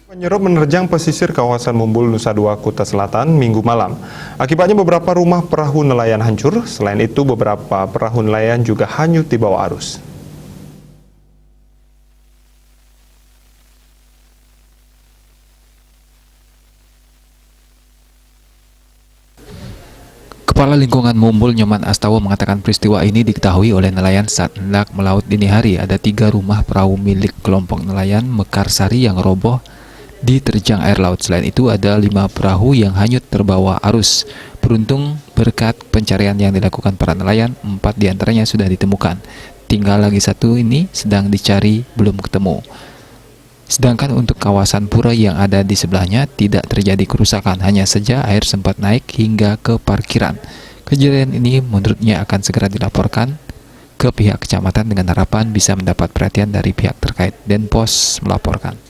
Menyerop menerjang pesisir kawasan Mumbul, Nusa Dua, Kuta Selatan, Minggu malam. Akibatnya beberapa rumah perahu nelayan hancur. Selain itu, beberapa perahu nelayan juga hanyut di bawah arus. Kepala Lingkungan Mumbul Nyoman Astawa mengatakan peristiwa ini diketahui oleh nelayan saat hendak melaut dini hari. Ada 3 rumah perahu milik kelompok nelayan Mekarsari yang roboh diterjang air laut. Selain itu ada 5 perahu yang hanyut terbawa arus. Beruntung berkat pencarian yang dilakukan para nelayan, 4 diantaranya sudah ditemukan. Tinggal lagi 1 ini sedang dicari, belum ketemu. Sedangkan untuk kawasan pura yang ada di sebelahnya tidak terjadi kerusakan, hanya saja air sempat naik hingga ke parkiran. Kejadian ini menurutnya akan segera dilaporkan ke pihak kecamatan dengan harapan bisa mendapat perhatian dari pihak terkait. Denpos melaporkan.